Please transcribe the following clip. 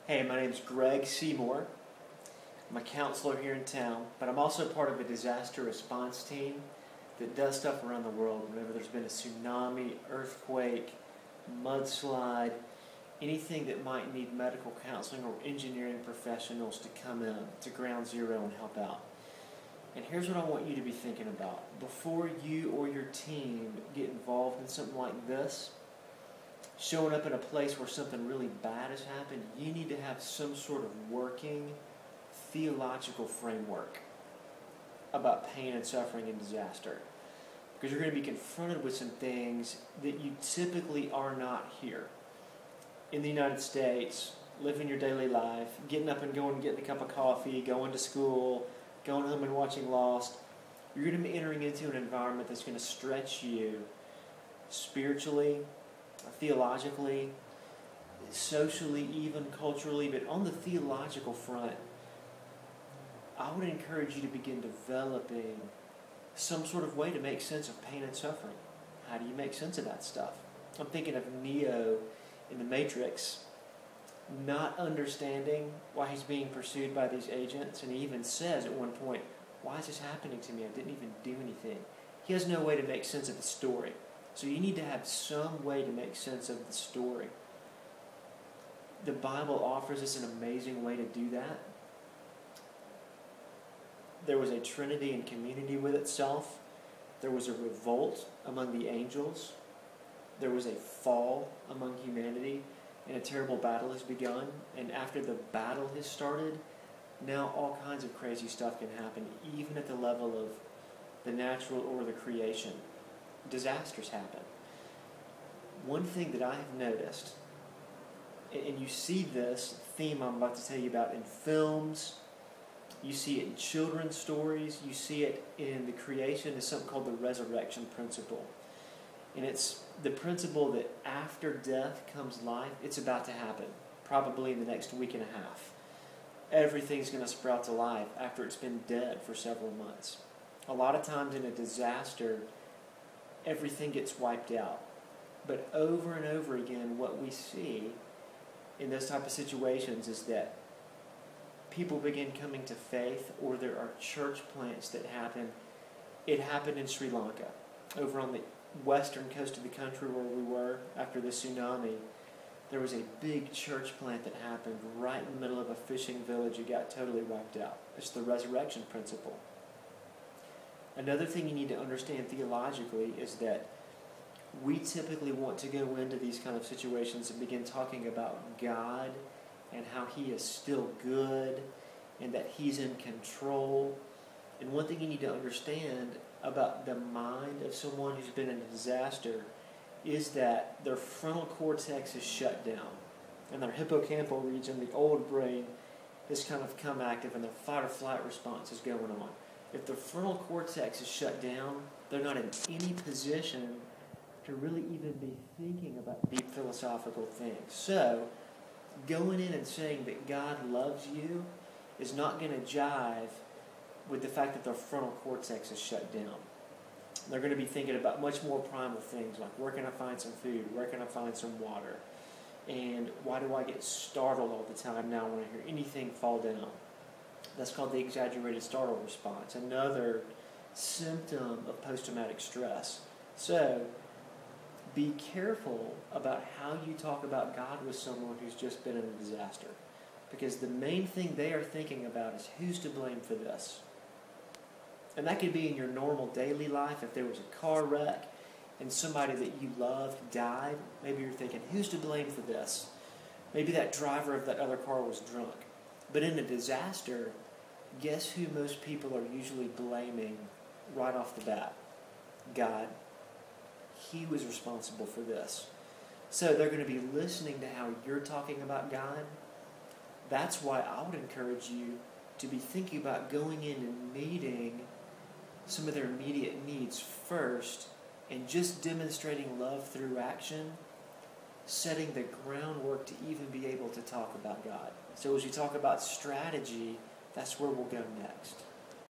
Hey, my name's Greg Seymour. I'm a counselor here in town, but I'm also part of a disaster response team that does stuff around the world whenever there's been a tsunami, earthquake, mudslide, anything that might need medical counseling or engineering professionals to come in to ground zero and help out. And here's what I want you to be thinking about. Before you or your team get involved in something like this, showing up in a place where something really bad has happened, you need to have some sort of working theological framework about pain and suffering and disaster. Because you're going to be confronted with some things that you typically are not here. In the United States, living your daily life, getting up and going and getting a cup of coffee, going to school, going home and watching Lost, you're going to be entering into an environment that's going to stretch you spiritually, theologically, socially, even culturally. But on the theological front, I would encourage you to begin developing some sort of way to make sense of pain and suffering. How do you make sense of that stuff? I'm thinking of Neo in the Matrix, not understanding why he's being pursued by these agents, and he even says at one point, "Why is this happening to me? I didn't even do anything." He has no way to make sense of the story. So you need to have some way to make sense of the story. The Bible offers us an amazing way to do that. There was a trinity in community with itself. There was a revolt among the angels. There was a fall among humanity, and a terrible battle has begun. And after the battle has started, now all kinds of crazy stuff can happen, even at the level of the natural or the creation. Disasters happen. One thing that I have noticed, and you see this theme I'm about to tell you about in films, you see it in children's stories, you see it in the creation, is something called the resurrection principle. And it's the principle that after death comes life. It's about to happen, probably in the next week and a half. Everything's going to sprout to life after it's been dead for several months. A lot of times in a disaster, everything gets wiped out. But over and over again, what we see in those type of situations is that people begin coming to faith, or there are church plants that happen. It happened in Sri Lanka, over on the western coast of the country where we were after the tsunami. There was a big church plant that happened right in the middle of a fishing village. It got totally wiped out. It's the resurrection principle. Another thing you need to understand theologically is that we typically want to go into these kind of situations and begin talking about God and how He is still good and that He's in control. And one thing you need to understand about the mind of someone who's been in a disaster is that their frontal cortex is shut down, and their hippocampal region, the old brain, has kind of come active, and their fight or flight response is going on. If the frontal cortex is shut down, they're not in any position to really even be thinking about deep philosophical things. So, going in and saying that God loves you is not going to jive with the fact that their frontal cortex is shut down. They're going to be thinking about much more primal things, like where can I find some food, where can I find some water, and why do I get startled all the time now when I hear anything fall down. That's called the exaggerated startle response, another symptom of post-traumatic stress. So, be careful about how you talk about God with someone who's just been in a disaster. Because the main thing they are thinking about is who's to blame for this. And that could be in your normal daily life. If there was a car wreck and somebody that you loved died, maybe you're thinking, who's to blame for this? Maybe that driver of that other car was drunk. But in a disaster, guess who most people are usually blaming right off the bat? God. He was responsible for this. So they're going to be listening to how you're talking about God. That's why I would encourage you to be thinking about going in and meeting some of their immediate needs first, and just demonstrating love through action, setting the groundwork to even be able to talk about God. So as we talk about strategy, that's where we'll go next.